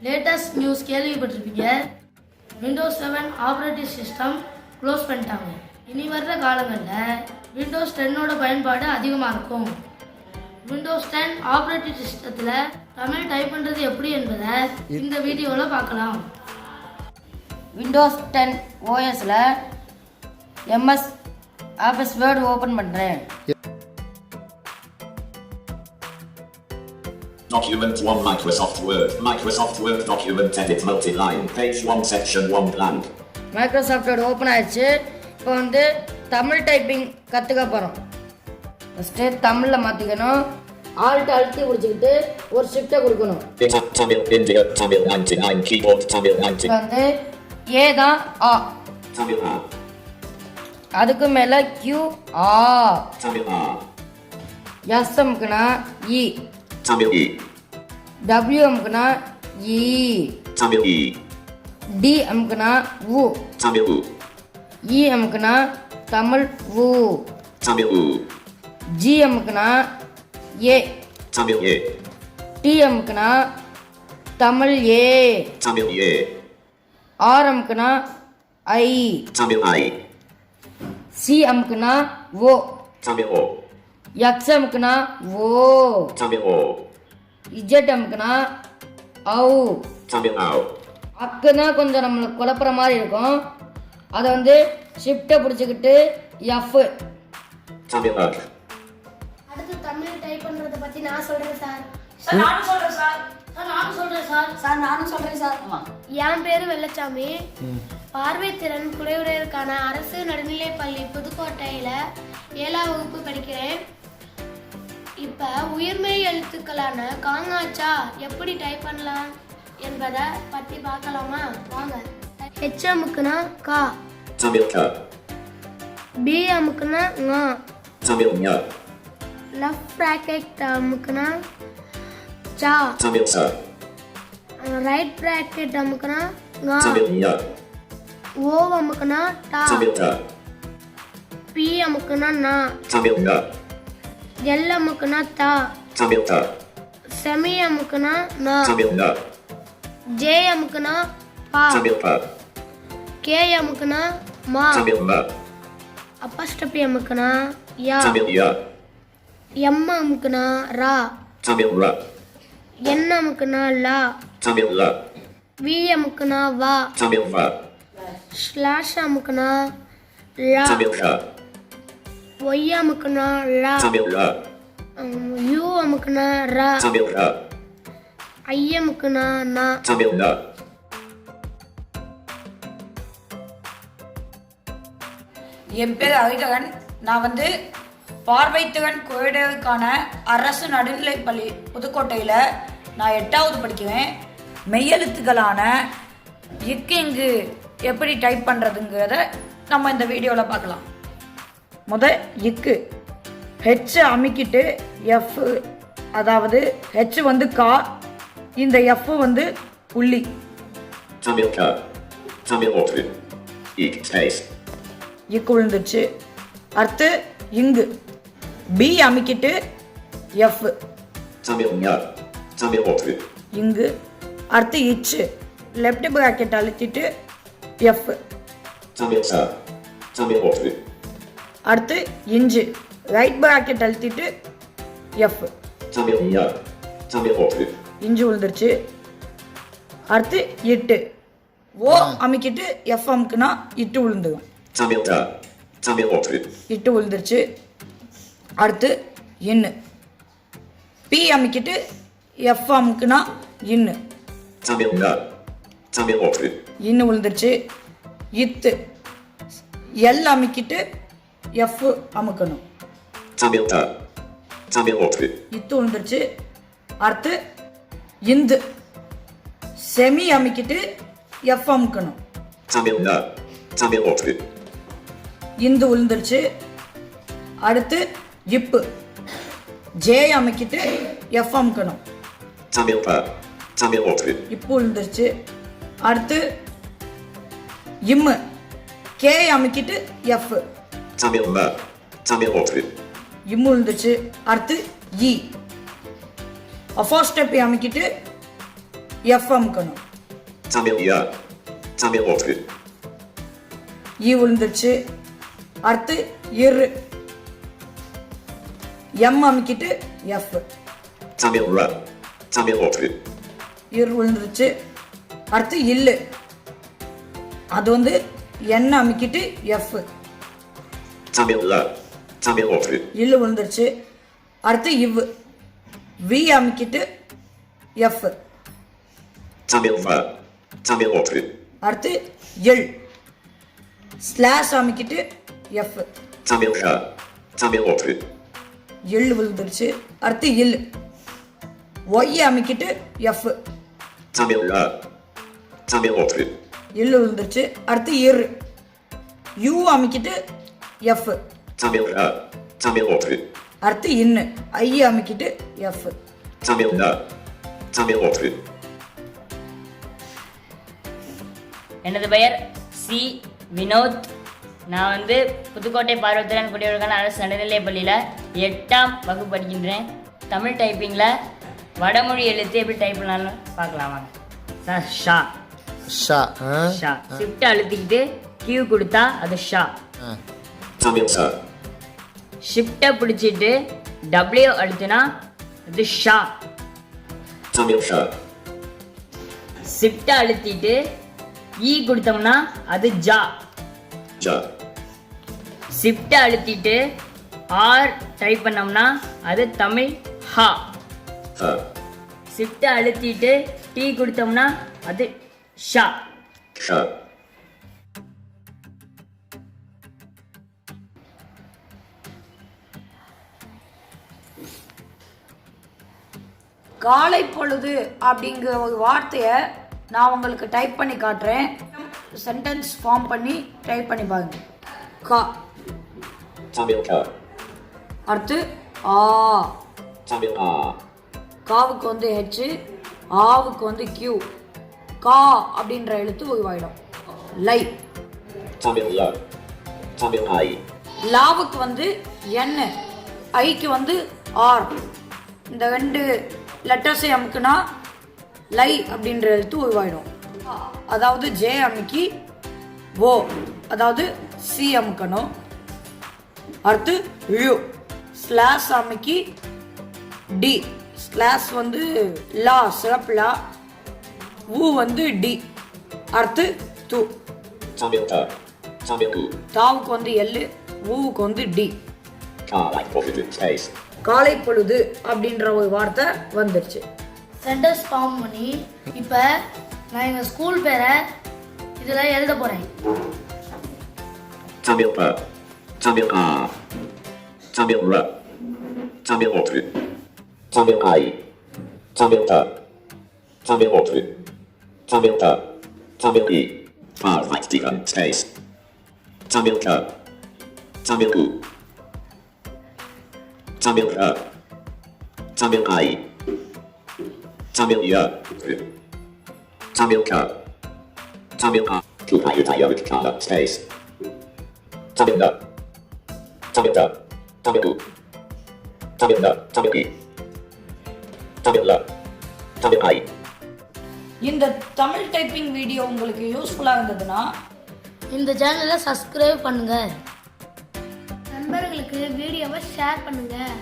Latest news கேள்விப்பட்டிருப்பீங்க. Windows 7 operating system close பண்ணிட்டாங்க. இனி வர்ற காலங்களில் விண்டோஸ் 10ஓட பயன்பாடு அதிகமாக இருக்கும். விண்டோஸ் 10 ஆப்ரேட்டிங் சிஸ்டத்தில் தமிழ் டைப் பண்ணுறது எப்படி என்பதை இந்த வீடியோவில் பார்க்கலாம். விண்டோஸ் 10 ஓஎஸில் எம்எஸ் ஆஃபீஸ் வேர்டு ஓப்பன் பண்ணுறேன். Document 1 Microsoft Word document edit multi-line page 1 section 1 blank. Microsoft word open ஆயிடுச்சு. இப்போ தமிழ் டைப்பிங் கற்றுக்க போகிறோம். ஃபஸ்ட்டு தமிழில் மாற்றிக்கணும். ஆல்ட் அழுத்தி பிடிச்சிக்கிட்டு ஒரு ஷிஃப்ட்டை கொடுக்கணும். Tamil India Tamil 99 keyboard Tamil 90. ஏ தான் ஆ. Tamil A. அதுக்கு மேலே கியூ ஆ. Tamil A. எஸ் அமுக்குனா இ. Tamil E. டபிள்யூ அமுக்குனா இ. Tamil E. டி அமுக்குனா உ. Tamil U. இ அமுக்குனா தமிழ் உ. Tamil U. ஜி அமுக்குனா ஏ. Tamil A. டி அமுக்குனா தமிழ் ஏ. Tamil A. ஆர் அமுக்குனா ஐ. Tamil I. சி அமுக்குனா ஓ. Tamil O. எக்ஸ் அமுக்குனா ஓ. Tamil O. இஜெட் அமுக்குனா ஔ. Tamil O. அக்குனா கொஞ்சம் நம்மளுக்கு குழப்புற மாதிரி இருக்கும். அதை ஷிஃப்ட்டை பிடிச்சிக்கிட்டு எஃப். Tamil O. அடுத்து தமிழ் டைப் பண்றத பத்தி நான் சொல்றேன் சார். நானும் சொல்கிறேன் சார். என் பேரு வெள்ளச்சாமி. பார்வைத்திறன் குறைவுடையருக்கான அரசு நடுநிலைப் பள்ளி புதுக்கோட்டையில 7ஆம் வகுப்பு படிக்கிறேன். இப்ப உயிர்மெய் எழுத்துக்களான காங்காச்சா எப்படி டைப் பண்ணலாம் என்பதை பத்தி பார்க்கலாமா? வாங்க. ஹெச் அமுக்குனா கா. Tamil Ka. பி அமுக்குனா ஙா. Tamil Nya. லெஃப்ட் பிராக்கெட் அமுக்குனா சா. Tamil Sa. ரைட் பிராக்கெட் அமுக்குனா ஙா. Tamil Nya. ஓ அமுக்குனா டா. Tamil Ta. பி அமுக்குனா நா. Tamil Na. எல் அமுக்குனா தா. Tamil Ta. செமி அமுக்குனா நா. Tamil Na. ஜே அமுக்குனா பா. Tamil Pa. கே அமுக்குனா மா. Tamil Ma. அப்பஸ்டபி அமுக்குனா யா. Tamil Ya. எம் அமுக்குனா ரா. Tamil Ra. என் அமுக்குனா லா. Tamil La. வி அமுக்குனா வா. Tamil Va. ஸ்லாஷ் அமுக்குனா லா. Tamil Ka. ஒய் அமுக்குனா லா. Tamil La. யூ அமுக்குனா ரா. Tamil Ra. ஐ அமுக்குனா நா. Tamil Na. என் பேர் அரிககன். நான் பார்வைத்திறன் குறைவுடையருக்கான அரசு நடுநிலைப்பள்ளி புதுக்கோட்டையில் நான் 8வது படிக்கிறேன். மெய்யெழுத்துக்களான இக்கு எப்படி டைப் பண்ணுறதுங்கிறத நம்ம இந்த வீடியோவில் பார்க்கலாம். இக்கு ஹெச் அமுக்கிட்டு எஃப், அதாவது ஹெச் கா, இந்த எஃப் புள்ளி. Tamil Ka. Tamil Otu. Ik space. இக்கு விழுந்துச்சு. அடுத்து இங்கு பி அமுக்கிட்டு F. Tamil Nya. Tamil Otu. இங்கு அடுத்து இச்சு லெஃப்ட் பிராக்கெட் அழுத்திட்டு F. Tamil Sa. Tamil Otu. அடுத்து இஞ்சு ரைட் பிராக்கெட் அழுத்திட்டு F. Tamil Nya. Tamil Otu. இஞ்சு விழுந்துருச்சு. அடுத்து இட்டு ஓ அமுக்கிட்டு எஃப் அமுக்குனா இட்டு விழுந்துடும். Tamil Ta. Tamil Otu. இட்டு விழுந்துருச்சு. அடுத்து இன்னு பி அமுக்கிட்டு எஃப் அமுக்குனா இன்னு. Tamil Na. Tamil Otu. இன்னு விழுந்துருச்சு. இத்து எல் அமுக்கிட்டு எஃப் அமுக்கணும். Tamil Ta. Tamil Otu. இத்து விழுந்துருச்சு. அடுத்து இந்து செமி அமுக்கிட்டு எஃப் அமுக்கணும். Tamil Na. Tamil Otu. இந்து விழுந்துருச்சு. அடுத்து இப்பு ஜே அமுக்கிட்டு எஃப் அமுக்கணும். Tamil Pa. Tamil Otu. இப்பு விழுந்துருச்சு. அடுத்து இம்மு கே அமுக்கிட்டு F. Tamil Ma. Tamil Otu. இம்மு விழுந்துருச்சு. அடுத்து இ அப்போஸ்டபி அமுக்கிட்டு எஃப் அமுக்கணும். Tamil ya. Tamil otu. ஈ விழுந்துருச்சு. அடுத்து இரு. எம் அமுக்கிட்டு F. Tamil ra. Tamil otu. இரு விழுந்துருச்சு. அடுத்து இல்லு. அது வந்து என் அமுக்கிட்டு F. Tamil la. Tamil otu. இல்லு விழுந்துருச்சு. அடுத்து இவ். வி அமுக்கிட்டு F. Tamil va. Tamil otu. அடுத்து எல். ஸ்லாஷ் அமுக்கிட்டு F. Tamil ra. Tamil otu. எள் விழுந்துருச்சு. அடுத்து இல். ஒய் அமுக்கிட்டு F. Tamil ra. Tamil otu. எள் விழுந்துருச்சு. அடுத்து இரு. யூ அமுக்கிட்டு F. Tamil ra. Tamil otu. அடுத்து இன்னு. ஐ அமுக்கிட்டு F. Tamil na. Tamil otu. எனது பெயர் சி வினோத். நான் வந்து புதுக்கோட்டை பார்வத்திறன் குடியவர்களுக்கான அரசு நடுநிலைப் பள்ளியில் 8ஆம் வகுப்பு படிக்கின்றேன். தமிழ் டைப்பிங்கில் வடமொழி எழுத்து எப்படி டைப் பண்ணலாம்னு பார்க்கலாம் வாங்க. ஷா ஷா. ஷா. ஷிஃப்ட் அழுத்திக்கிட்டு கியூ கொடுத்தா அது ஷா. Tamil sa. ஷிஃப்டை பிடிச்சிட்டு டபிள்யூ அழுத்தினா அது ஷா. Tamil sha. ஷிஃப்டை அழுத்திட்டு ஈ கொடுத்தோம்னா அது ஜா. Ja. ஷிஃப்டை அழுத்திட்டு ஆர் டைப் பண்ணோம்னா அது தமிழ் ஹா. Ha. ஷிஃப்டை அழுத்திட்டு டி கொடுத்தோம்னா அது ஷா. Sha. காலை பொழுது அப்படிங்கிற ஒரு வார்த்தையை நான் உங்களுக்கு டைப் பண்ணி காட்டுறேன். சென்டென்ஸ் ஃபார்ம் பண்ணி டைப் பண்ணி பாருங்க. கா. Tamil ka. அடுத்து ஆ. Tamil a. காவுக்கு வந்து ஹெச், ஆவுக்கு வந்து கியூ. கா அப்படின்ற எழுத்து உருவாயிடும். லை. Tamil la. Tamil ai. லாவுக்கு வந்து என், ஐக்கு வந்து ஆர். இந்த 2 லெட்டர்ஸை அமுக்குனா லை அப்படின்ற எழுத்து உருவாயிடும். அதாவது ஜே அமுக்கி ஓ, அதாவது சி அமுக்கணும். அடுத்து யூ. ஸ்லாஷ் அமுக்கி டி. ஸ்லாஷ் வந்து லா, சிறப்பு லா. ஊ வந்து டி. அடுத்து து. Tamil ta. Tamil u. தாவுக்கு வந்து எல்லு, ஊவுக்கு வந்து D. Ka like positive space. காலை பொழுது அப்படின்ற ஒரு வார்த்தை வந்துருச்சு. சென்டென்ஸ் ஃபார்ம் பண்ணி இப்போ நான் எங்கள் ஸ்கூல் பேரை இதில் எழுத போகிறேன். Tamil pa. Tamil a. Tamil ra. Tamil otu. Tamil ai. Tamil ta. Tamil otu. Tamil ta. Tamil i. Par like different space. Tamil ka. Tamil u. Tamil ra. Tamil ai. Tamil ya. Tamil ka. Tamil a. Kupayutayawit kana space. Tamil na. Tamil da. Tamil u. Tamil na. Tamil i. Tamil la. Tamil ai. இந்த Tamil typing video உங்களுக்கு யூஸ்ஃபுல்லாக இருந்ததுன்னா இந்த சேனலை subscribe பண்ணுங்கள். நண்பர்களுக்கு வீடியோவை share பண்ணுங்கள்.